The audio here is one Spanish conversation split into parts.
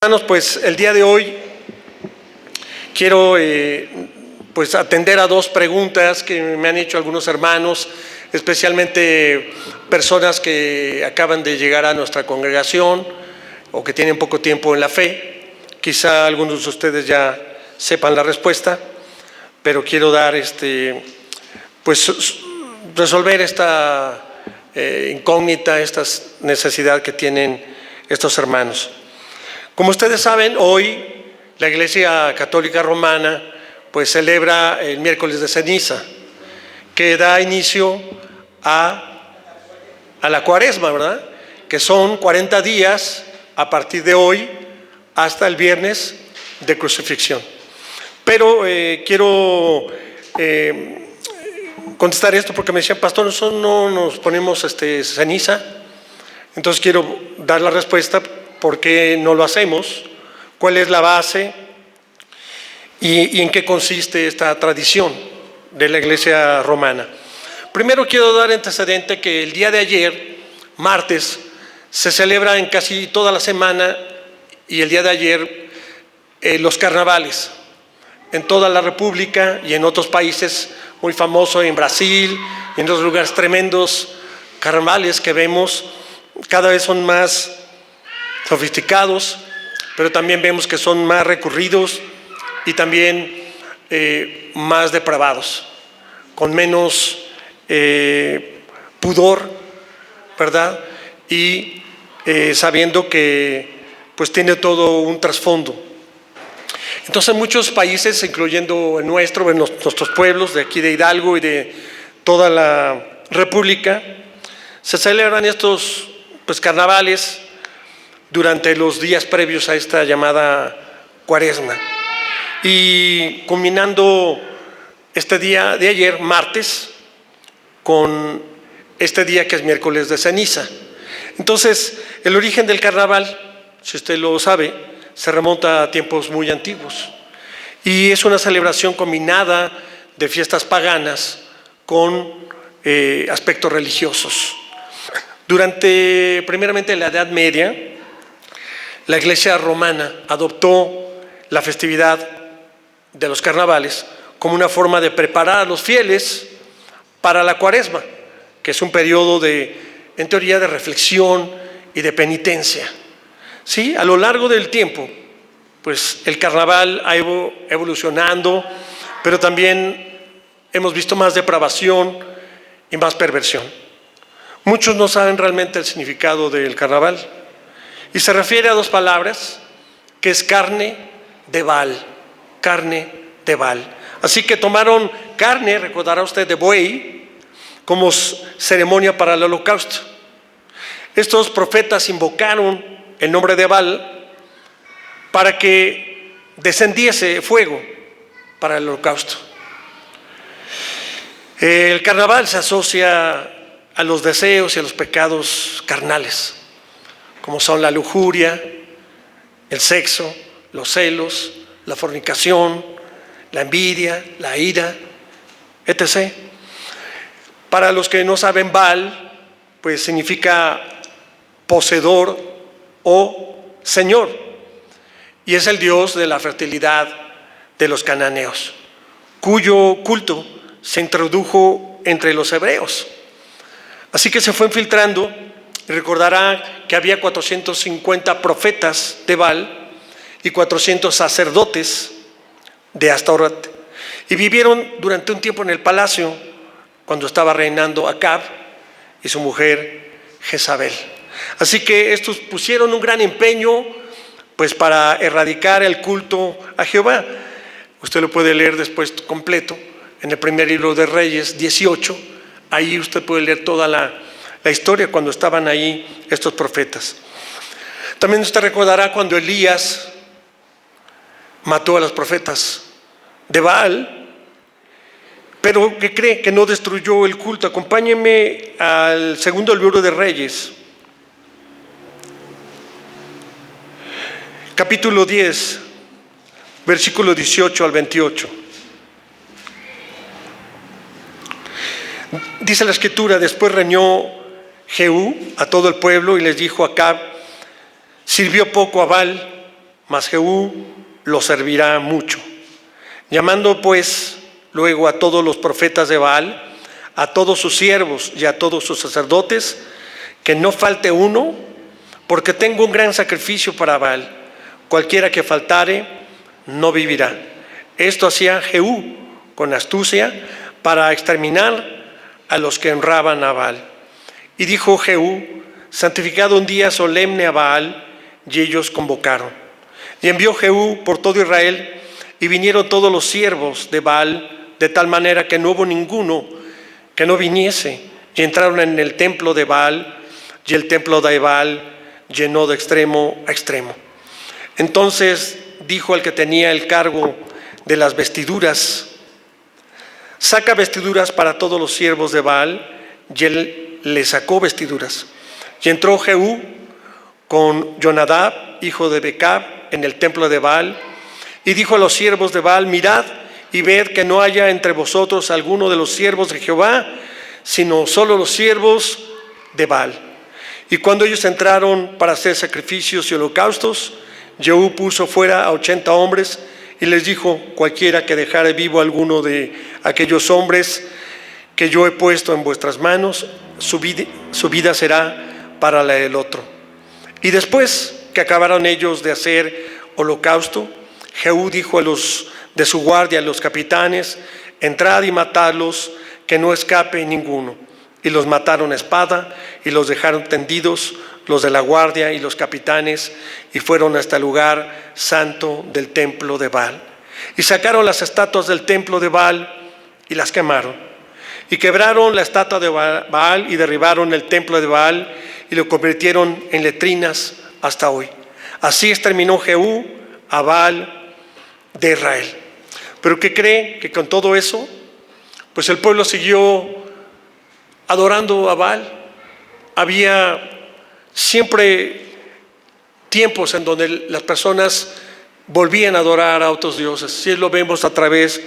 hermanos, pues el día de hoy quiero pues atender a dos preguntas que me han hecho algunos hermanos, especialmente personas que acaban de llegar a nuestra congregación o que tienen poco tiempo en la fe. Quizá algunos de ustedes ya sepan la respuesta, pero quiero dar pues resolver esta incógnita, esta necesidad que tienen estos hermanos. Como ustedes saben, hoy la Iglesia Católica Romana pues celebra el miércoles de ceniza, que da inicio a la Cuaresma, ¿verdad? Que son 40 días a partir de hoy hasta el viernes de crucifixión. Pero quiero contestar esto porque me decían, pastor, nosotros no nos ponemos ceniza. Entonces quiero dar la respuesta, ¿por qué no lo hacemos? ¿Cuál es la base? ¿Y en qué consiste esta tradición de la Iglesia Romana? Primero quiero dar antecedente que el día de ayer, martes, se celebra en casi toda la semana y el día de ayer los carnavales en toda la República y en otros países, muy famoso en Brasil y en otros lugares, tremendos carnavales que vemos. Cada vez son más sofisticados, pero también vemos que son más recurridos y también más depravados, con menos pudor, ¿verdad? Y sabiendo que pues tiene todo un trasfondo. Entonces, en muchos países, incluyendo el nuestro, en nuestros pueblos de aquí de Hidalgo y de toda la República, se celebran estos pues carnavales durante los días previos a esta llamada Cuaresma. Y culminando este día de ayer, martes, con este día que es miércoles de ceniza. Entonces, el origen del carnaval, si usted lo sabe, se remonta a tiempos muy antiguos. Y es una celebración combinada de fiestas paganas con aspectos religiosos. Durante, primeramente, la Edad Media, la Iglesia Romana adoptó la festividad de los carnavales como una forma de preparar a los fieles para la Cuaresma, que es un periodo en teoría, de reflexión y de penitencia. Sí, a lo largo del tiempo, pues el carnaval ha ido evolucionando, pero también hemos visto más depravación y más perversión. Muchos no saben realmente el significado del carnaval y se refiere a dos palabras, que es carne de Baal, carne de Baal. Así que tomaron carne, recordará usted, de buey, como ceremonia para el holocausto. Estos profetas invocaron el nombre de Baal para que descendiese fuego para el holocausto. El carnaval se asocia a los deseos y a los pecados carnales, como son la lujuria, el sexo, los celos, la fornicación, la envidia, la ira, etc. Para los que no saben, Baal pues significa poseedor o señor, y es el dios de la fertilidad de los cananeos, cuyo culto se introdujo entre los hebreos. Así que se fue infiltrando, y recordará que había 450 profetas de Baal y 400 sacerdotes de Astoret, y vivieron durante un tiempo en el palacio cuando estaba reinando Acab y su mujer Jezabel. Así que estos pusieron un gran empeño pues para erradicar el culto a Jehová. Usted lo puede leer después completo en el primer libro de Reyes 18. Ahí usted puede leer toda la historia cuando estaban ahí estos profetas. También usted recordará cuando Elías mató a los profetas de Baal, pero ¿qué cree? Que no destruyó el culto. Acompáñenme al segundo libro de Reyes, capítulo 10, versículo 18 al 28. Dice la Escritura: después reñó Jehú a todo el pueblo y les dijo a Acab: sirvió poco a Baal, mas Jehú lo servirá mucho. Llamando pues luego a todos los profetas de Baal, a todos sus siervos y a todos sus sacerdotes, que no falte uno, porque tengo un gran sacrificio para Baal. Cualquiera que faltare no vivirá. Esto hacía Jehú con astucia para exterminar a los que honraban a Baal. Y dijo Jehú: santificad un día solemne a Baal, y ellos convocaron. Y envió Jehú por todo Israel, y vinieron todos los siervos de Baal, de tal manera que no hubo ninguno que no viniese. Y entraron en el templo de Baal, y el templo de Baal llenó de extremo a extremo. Entonces dijo el que tenía el cargo de las vestiduras: saca vestiduras para todos los siervos de Baal. Y él le sacó vestiduras. Y entró Jehú con Jonadab, hijo de Becab, en el templo de Baal, y dijo a los siervos de Baal: mirad y ved que no haya entre vosotros alguno de los siervos de Jehová, sino solo los siervos de Baal. Y cuando ellos entraron para hacer sacrificios y holocaustos, Jehú puso fuera a 80 hombres y les dijo: cualquiera que dejare vivo a alguno de aquellos hombres que yo he puesto en vuestras manos, su vida será para la del otro. Y después que acabaron ellos de hacer holocausto, Jehú dijo a los de su guardia, a los capitanes: entrad y matadlos, que no escape ninguno. Y los mataron a espada y los dejaron tendidos, los de la guardia y los capitanes, y fueron hasta el lugar santo del templo de Baal. Y sacaron las estatuas del templo de Baal y las quemaron. Y quebraron la estatua de Baal y derribaron el templo de Baal y lo convirtieron en letrinas hasta hoy. Así exterminó Jehú a Baal de Israel. Pero ¿qué cree? Que con todo eso, pues el pueblo siguió adorando a Baal. Había siempre tiempos en donde las personas volvían a adorar a otros dioses. Sí, lo vemos a través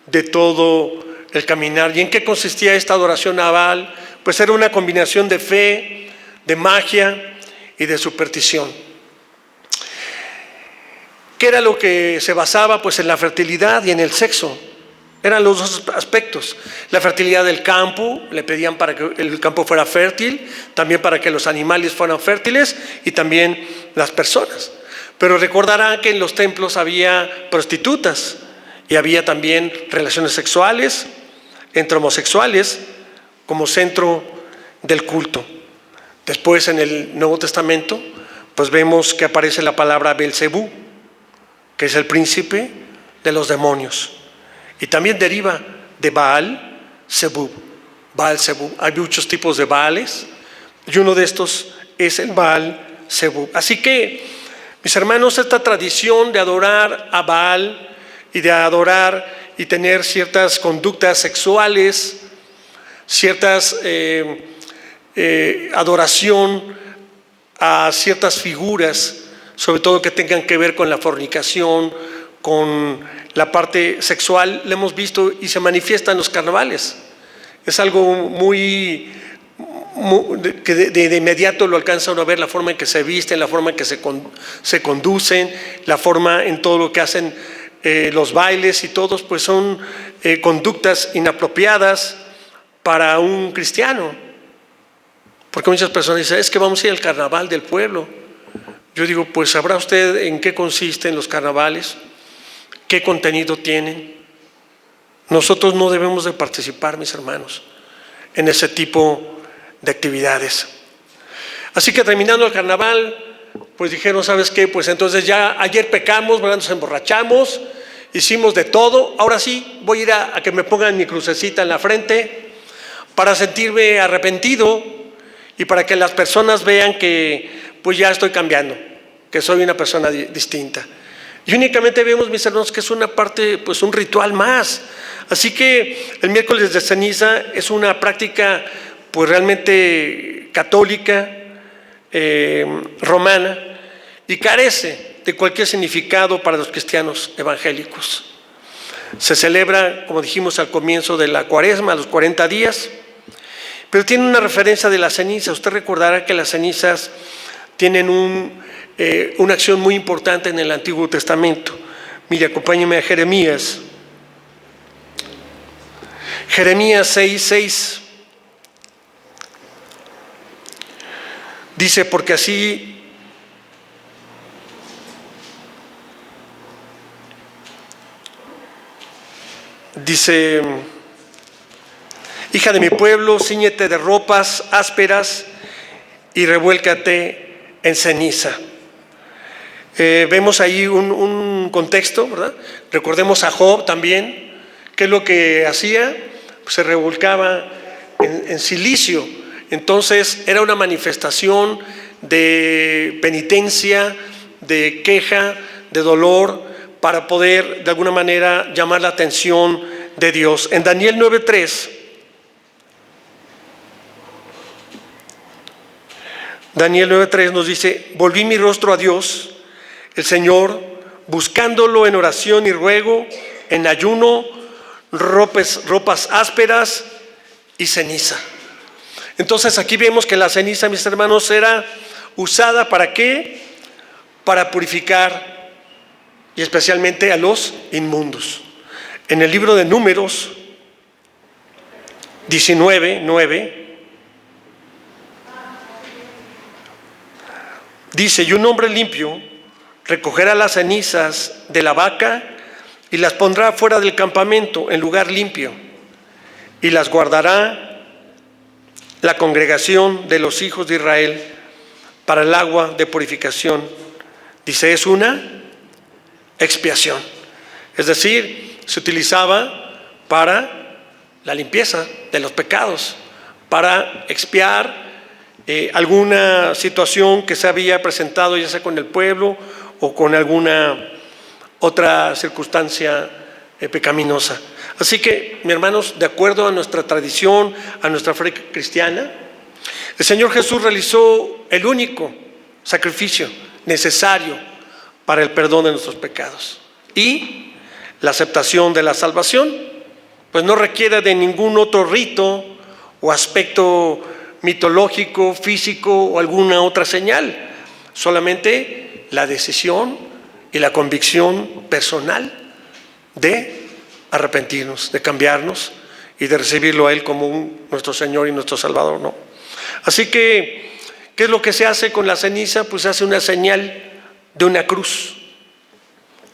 de todo el caminar. ¿Y en qué consistía esta adoración a Baal? Pues era una combinación de fe, de magia y de superstición. ¿Qué era lo que se basaba? Pues en la fertilidad y en el sexo. Eran los dos aspectos. La fertilidad del campo, le pedían para que el campo fuera fértil, también para que los animales fueran fértiles y también las personas. Pero recordarán que en los templos había prostitutas y había también relaciones sexuales entre homosexuales como centro del culto. Después en el Nuevo Testamento pues vemos que aparece la palabra Belcebú, que es el príncipe de los demonios. Y también deriva de Baal-Zebub. Baal-Zebub. Hay muchos tipos de Baales y uno de estos es el Baal-Zebub. Así que, mis hermanos, esta tradición de adorar a Baal y de adorar y tener ciertas conductas sexuales, ciertas adoración a ciertas figuras, sobre todo que tengan que ver con la fornicación, con la parte sexual, la hemos visto y se manifiesta en los carnavales. Es algo que de inmediato lo alcanza uno a ver, la forma en que se visten, la forma en que se conducen, la forma en todo lo que hacen los bailes y todos, pues son conductas inapropiadas para un cristiano. Porque muchas personas dicen: es que vamos a ir al carnaval del pueblo. Yo digo: pues ¿sabrá usted en qué consisten los carnavales? ¿Qué contenido tienen? Nosotros no debemos de participar, mis hermanos, en ese tipo de actividades. Así que terminando el carnaval, pues dijeron: ¿sabes qué? Pues entonces ya ayer pecamos, ¿verdad? Nos emborrachamos, hicimos de todo. Ahora sí, voy a ir a que me pongan mi crucecita en la frente para sentirme arrepentido y para que las personas vean que pues ya estoy cambiando, que soy una persona distinta. Y únicamente vemos, mis hermanos, que es una parte, pues un ritual más. Así que el miércoles de ceniza es una práctica pues realmente católica, romana, y carece de cualquier significado para los cristianos evangélicos. Se celebra, como dijimos al comienzo de la cuaresma, a los 40 días, pero tiene una referencia de la ceniza. Usted recordará que las cenizas tienen un una acción muy importante en el Antiguo Testamento. Mire, acompáñenme a Jeremías. Jeremías 6:6. Dice, porque así dice: hija de mi pueblo, cíñete de ropas ásperas y revuélcate en ceniza. Vemos ahí un contexto, ¿verdad? Recordemos a Job también. ¿Qué es lo que hacía? Pues se revolcaba en silicio. Entonces era una manifestación de penitencia, de queja, de dolor, para poder de alguna manera llamar la atención de Dios. En Daniel 9:3, nos dice: volví mi rostro a Dios, el Señor, buscándolo en oración y ruego, en ayuno, ropas ásperas y ceniza. Entonces aquí vemos que la ceniza, mis hermanos, era usada ¿para qué? Para purificar, y especialmente a los inmundos. En el libro de Números 19:9 dice: y un hombre limpio recogerá las cenizas de la vaca y las pondrá fuera del campamento en lugar limpio, y las guardará la congregación de los hijos de Israel para el agua de purificación. Dice, es una expiación. Es decir, se utilizaba para la limpieza de los pecados, para expiar alguna situación que se había presentado, ya sea con el pueblo o con alguna otra circunstancia pecaminosa. Así que, mis hermanos, de acuerdo a nuestra tradición, a nuestra fe cristiana, el Señor Jesús realizó el único sacrificio necesario para el perdón de nuestros pecados. Y la aceptación de la salvación, pues no requiere de ningún otro rito o aspecto mitológico, físico o alguna otra señal. Solamente la decisión y la convicción personal de arrepentirnos, de cambiarnos y de recibirlo a Él como nuestro Señor y nuestro Salvador, ¿no? Así que, ¿qué es lo que se hace con la ceniza? Pues se hace una señal de una cruz.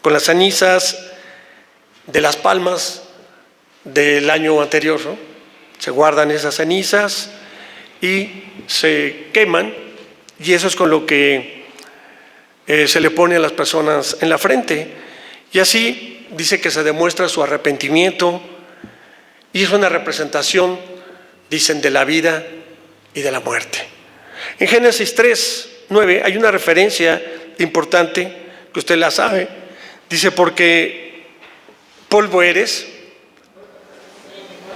Con las cenizas de las palmas del año anterior, ¿no? Se guardan esas cenizas y se queman, y eso es con lo que se le pone a las personas en la frente, y así dice que se demuestra su arrepentimiento, y es una representación, dicen, de la vida y de la muerte. En Génesis 3:9 hay una referencia importante que usted la sabe. Dice, porque polvo eres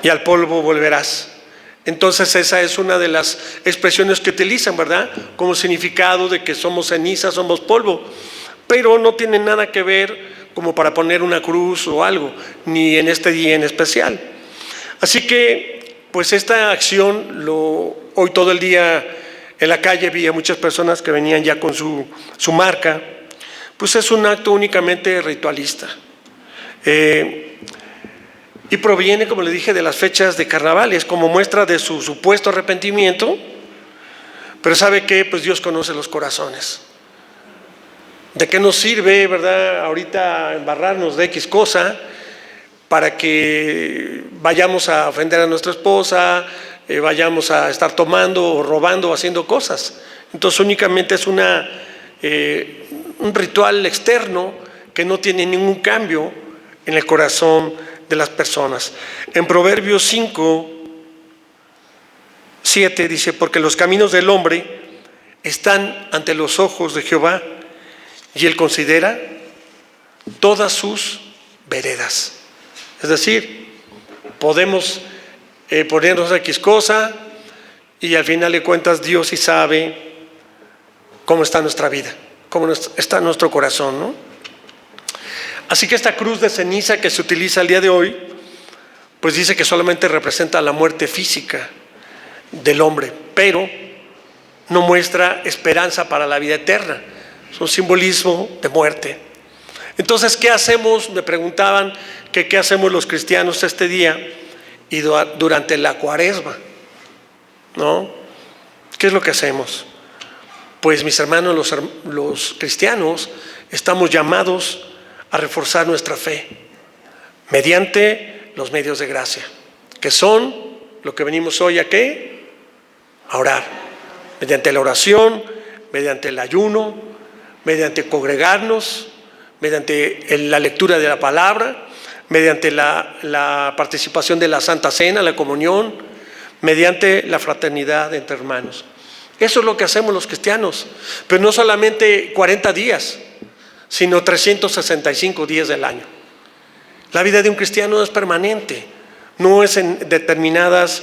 y al polvo volverás. Entonces esa es una de las expresiones que utilizan, ¿verdad? Como significado de que somos ceniza, somos polvo, pero no tiene nada que ver como para poner una cruz o algo, ni en este día en especial. Así que, pues esta acción, hoy todo el día en la calle vi a muchas personas que venían ya con su marca, pues es un acto únicamente ritualista. Y proviene, como le dije, de las fechas de carnavales, como muestra de su supuesto arrepentimiento. Pero ¿sabe qué? Pues Dios conoce los corazones. ¿De qué nos sirve, verdad, ahorita embarrarnos de X cosa para que vayamos a ofender a nuestra esposa, vayamos a estar tomando o robando o haciendo cosas? Entonces únicamente es un ritual externo que no tiene ningún cambio en el corazón de las personas. En Proverbios 5:7 dice, porque los caminos del hombre están ante los ojos de Jehová, y Él considera todas sus veredas. Es decir, podemos ponernos X cosa y al final de cuentas Dios sí sabe cómo está nuestra vida, cómo está nuestro corazón, ¿no? Así que esta cruz de ceniza que se utiliza el día de hoy, pues dice que solamente representa la muerte física del hombre, pero no muestra esperanza para la vida eterna. es un simbolismo de muerte. Entonces, ¿qué hacemos? Me preguntaban que qué hacemos los cristianos este día y durante la Cuaresma, ¿no? ¿Qué es lo que hacemos? Pues, mis hermanos, los cristianos estamos llamados a reforzar nuestra fe mediante los medios de gracia, que son lo que venimos hoy a ¿qué? A orar, mediante la oración, mediante el ayuno, mediante congregarnos, mediante la lectura de la palabra, mediante la participación de la Santa Cena, la comunión, mediante la fraternidad entre hermanos. Eso es lo que hacemos los cristianos, pero no solamente 40 días, sino 365 días del año. La vida de un cristiano es permanente, no es en determinadas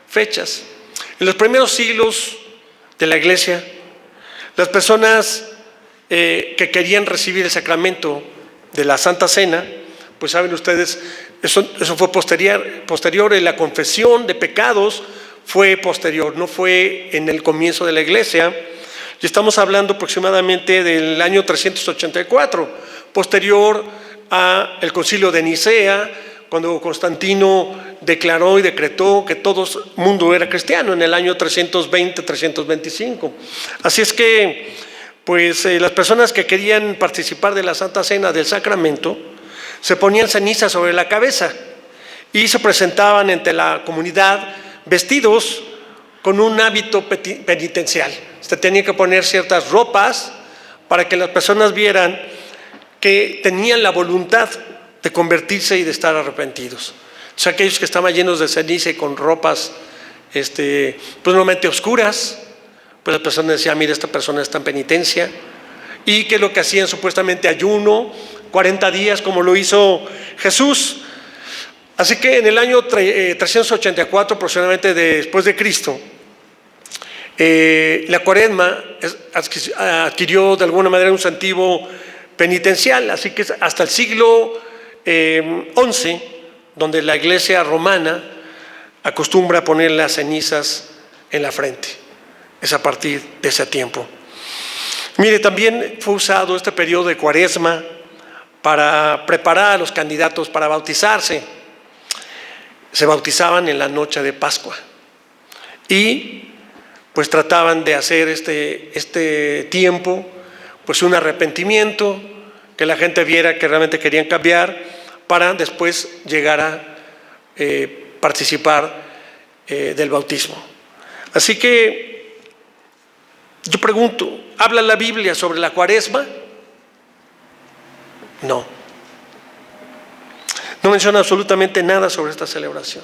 fechas. En los primeros siglos de la iglesia, las personas que querían recibir el sacramento de la Santa Cena, pues saben ustedes, eso fue posterior, y la confesión de pecados fue posterior, no fue en el comienzo de la iglesia. Y estamos hablando aproximadamente del año 384, posterior al concilio de Nicea, cuando Constantino declaró y decretó que todo el mundo era cristiano en el año 320-325. Así es que, pues, las personas que querían participar de la Santa Cena del Sacramento se ponían ceniza sobre la cabeza y se presentaban ante la comunidad vestidos con un hábito penitencial. Se tenía que poner ciertas ropas para que las personas vieran que tenían la voluntad de convertirse y de estar arrepentidos. O sea, aquellos que estaban llenos de ceniza y con ropas pues normalmente oscuras, pues la persona decía, mira, esta persona está en penitencia. Y que lo que hacían supuestamente ayuno, 40 días como lo hizo Jesús. Así que en el año 384 aproximadamente después de Cristo, la Cuaresma adquirió de alguna manera un sentido penitencial, así que hasta el siglo XI, donde la iglesia romana acostumbra a poner las cenizas en la frente. Es a partir de ese tiempo. Mire, también fue usado este periodo de Cuaresma para preparar a los candidatos para bautizarse. Se bautizaban en la noche de Pascua y pues trataban de hacer este tiempo pues un arrepentimiento, que la gente viera que realmente querían cambiar para después llegar a participar del bautismo. Así que yo pregunto, ¿habla la Biblia sobre la Cuaresma? No. No menciona absolutamente nada sobre esta celebración.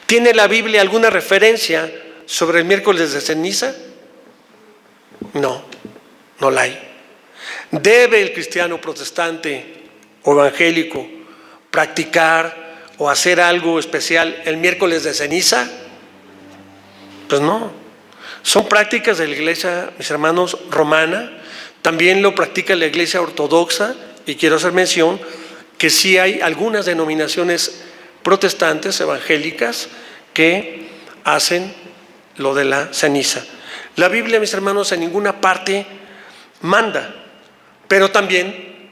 ¿Tiene la Biblia alguna referencia sobre el miércoles de ceniza? No, no la hay. ¿Debe el cristiano protestante o evangélico practicar o hacer algo especial el miércoles de ceniza? Pues no. Son prácticas de la iglesia, mis hermanos, romana. También lo practica la iglesia ortodoxa, y quiero hacer mención que sí hay algunas denominaciones protestantes, evangélicas, que hacen lo de la ceniza. La Biblia, mis hermanos, en ninguna parte manda, pero también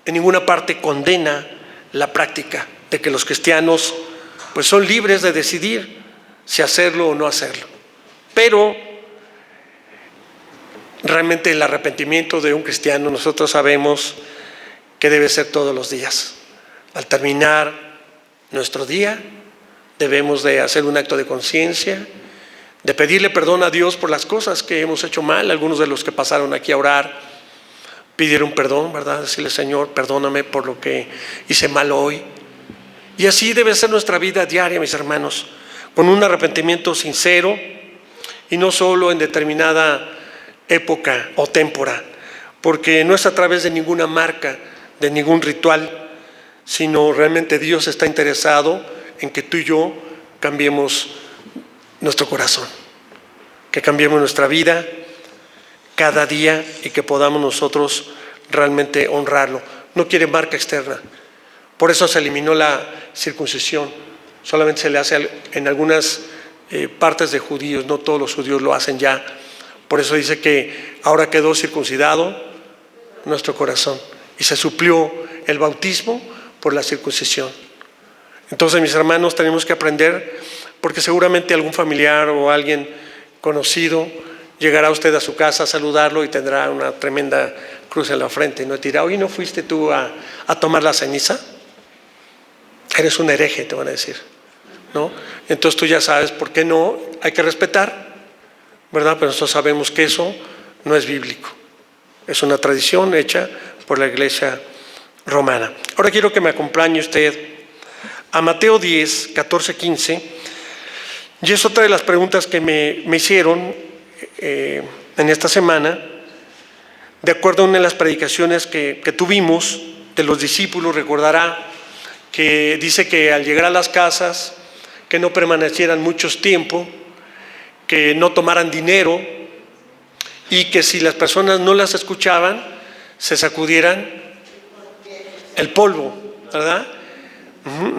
en ninguna parte condena la práctica de que los cristianos pues son libres de decidir si hacerlo o no hacerlo. Pero realmente el arrepentimiento de un cristiano, nosotros sabemos que debe ser todos los días. Al terminar nuestro día, debemos de hacer un acto de conciencia, de pedirle perdón a Dios por las cosas que hemos hecho mal. Algunos de los que pasaron aquí a orar pidieron perdón, ¿verdad? Decirle, Señor, perdóname por lo que hice mal hoy. Y así debe ser nuestra vida diaria, mis hermanos, con un arrepentimiento sincero y no solo en determinada época o témpora, porque no es a través de ninguna marca, de ningún ritual, sino realmente Dios está interesado en que tú y yo cambiemos nuestro corazón, que cambiemos nuestra vida cada día y que podamos nosotros realmente honrarlo. No quiere marca externa. Por eso se eliminó la circuncisión. Solamente se le hace en algunas partes de judíos, no todos los judíos lo hacen ya. Por eso dice que ahora quedó circuncidado nuestro corazón. Y se suplió el bautismo por la circuncisión. Entonces, mis hermanos, tenemos que aprender, porque seguramente algún familiar o alguien conocido llegará usted a su casa a saludarlo y tendrá una tremenda cruz en la frente y no te dirá: oye, ¿no fuiste tú a tomar la ceniza? Eres un hereje, te van a decir, ¿no? Entonces tú ya sabes por qué no, hay que respetar, ¿verdad? Pero nosotros sabemos que eso no es bíblico, es una tradición hecha por la Iglesia romana. Ahora quiero que me acompañe usted a Mateo 10, 14, 15, y es otra de las preguntas que me hicieron en esta semana, de acuerdo a una de las predicaciones que tuvimos de los discípulos. Recordará que dice que al llegar a las casas, que no permanecieran mucho tiempo, que no tomaran dinero, y que si las personas no las escuchaban, se sacudieran el polvo, ¿verdad?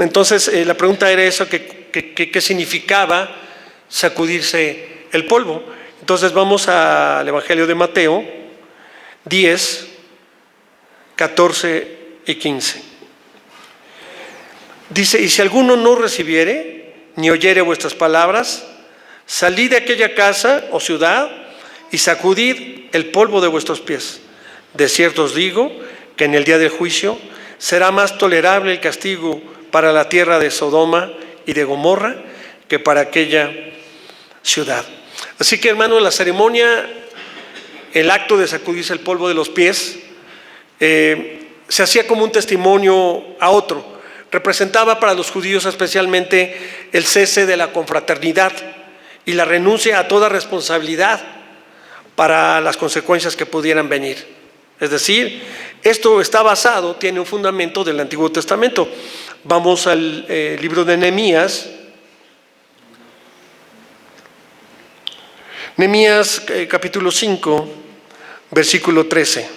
Entonces la pregunta era eso, ¿qué significaba sacudirse el polvo? Entonces vamos al Evangelio de Mateo 10, 14 y 15. Dice: y si alguno no recibiere ni oyere vuestras palabras, salid de aquella casa o ciudad y sacudid el polvo de vuestros pies. De cierto os digo que en el día del juicio será más tolerable el castigo para la tierra de Sodoma y de Gomorra que para aquella ciudad. Así que, hermanos, la ceremonia, el acto de sacudirse el polvo de los pies, se hacía como un testimonio a otro. Representaba para los judíos especialmente el cese de la confraternidad y la renuncia a toda responsabilidad para las consecuencias que pudieran venir. Es decir, esto está basado, tiene un fundamento del Antiguo Testamento. Vamos al libro de Nehemías. Nehemías capítulo 5, versículo 13.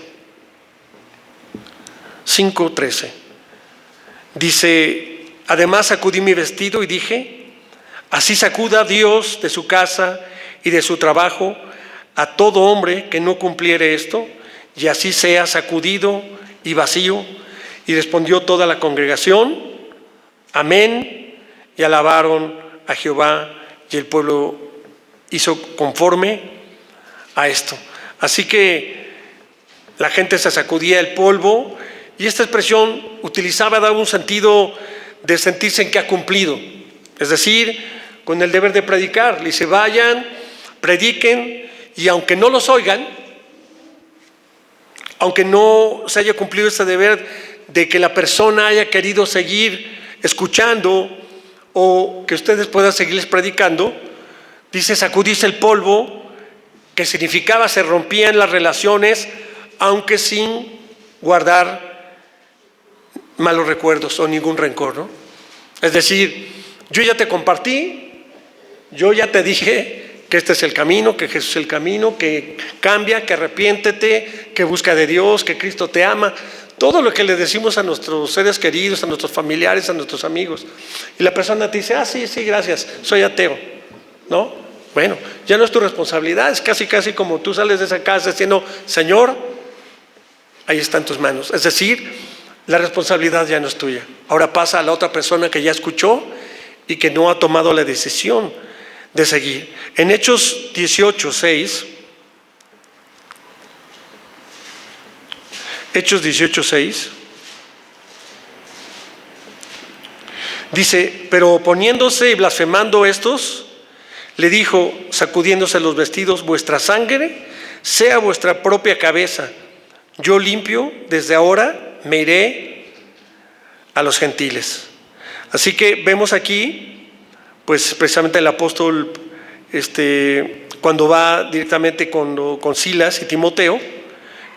5:13. Dice: además sacudí mi vestido y dije: así sacuda Dios de su casa y de su trabajo a todo hombre que no cumpliere esto, y así sea sacudido y vacío. Y respondió toda la congregación: amén. Y alabaron a Jehová, y el pueblo hizo conforme a esto. Así que la gente se sacudía el polvo, y esta expresión daba un sentido de sentirse en que ha cumplido, es decir, con el deber de predicar. Le dice: vayan, prediquen, y aunque no los oigan, aunque no se haya cumplido este deber de que la persona haya querido seguir escuchando o que ustedes puedan seguirles predicando, dice sacudirse el polvo, que significaba se rompían las relaciones, aunque sin guardar malos recuerdos o ningún rencor, ¿no? Es decir, yo ya te compartí, yo ya te dije que este es el camino, que Jesús es el camino, que cambia, que arrepiéntete, que busca de Dios, que Cristo te ama. Todo lo que le decimos a nuestros seres queridos, a nuestros familiares, a nuestros amigos. Y la persona te dice: ah, sí, gracias, soy ateo, ¿no? Bueno, ya no es tu responsabilidad, es casi como tú sales de esa casa diciendo: Señor, ahí está en tus manos. Es decir, la responsabilidad ya no es tuya. Ahora pasa a la otra persona que ya escuchó y que no ha tomado la decisión de seguir. En Hechos 18:6, Hechos 18:6, dice: pero oponiéndose y blasfemando estos, le dijo, sacudiéndose los vestidos: vuestra sangre sea vuestra propia cabeza. Yo limpio, desde ahora me iré a los gentiles. Así que vemos aquí, pues precisamente el apóstol, cuando va directamente con Silas y Timoteo,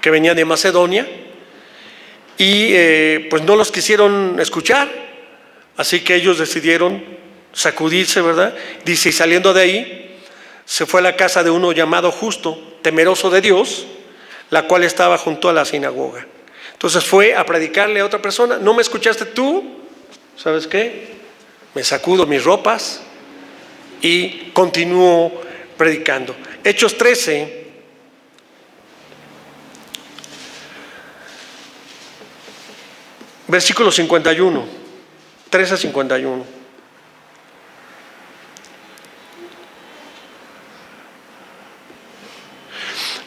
que venían de Macedonia, y pues no los quisieron escuchar, así que ellos decidieron sacudirse, ¿verdad? Dice: y saliendo de ahí, se fue a la casa de uno llamado Justo, temeroso de Dios, la cual estaba junto a la sinagoga. Entonces fue a predicarle a otra persona: ¿no me escuchaste tú? ¿Sabes qué? Me sacudo mis ropas y continúo predicando. Hechos 13, versículo 51, 3 a 51.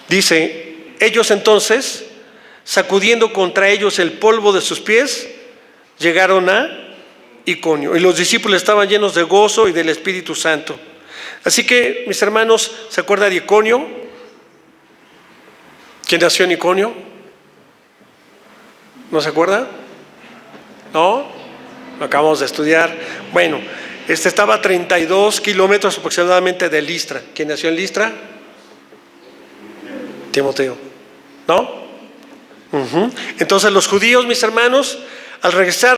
Dice, ellos entonces, sacudiendo contra ellos el polvo de sus pies, llegaron a Iconio. Y los discípulos estaban llenos de gozo y del Espíritu Santo. Así que, mis hermanos, ¿se acuerdan de Iconio? ¿Quién nació en Iconio? ¿No se acuerda? ¿No? Lo acabamos de estudiar. Bueno, estaba a 32 kilómetros aproximadamente de Listra. ¿Quién nació en Listra? Timoteo. ¿No? Entonces los judíos, mis hermanos, al regresar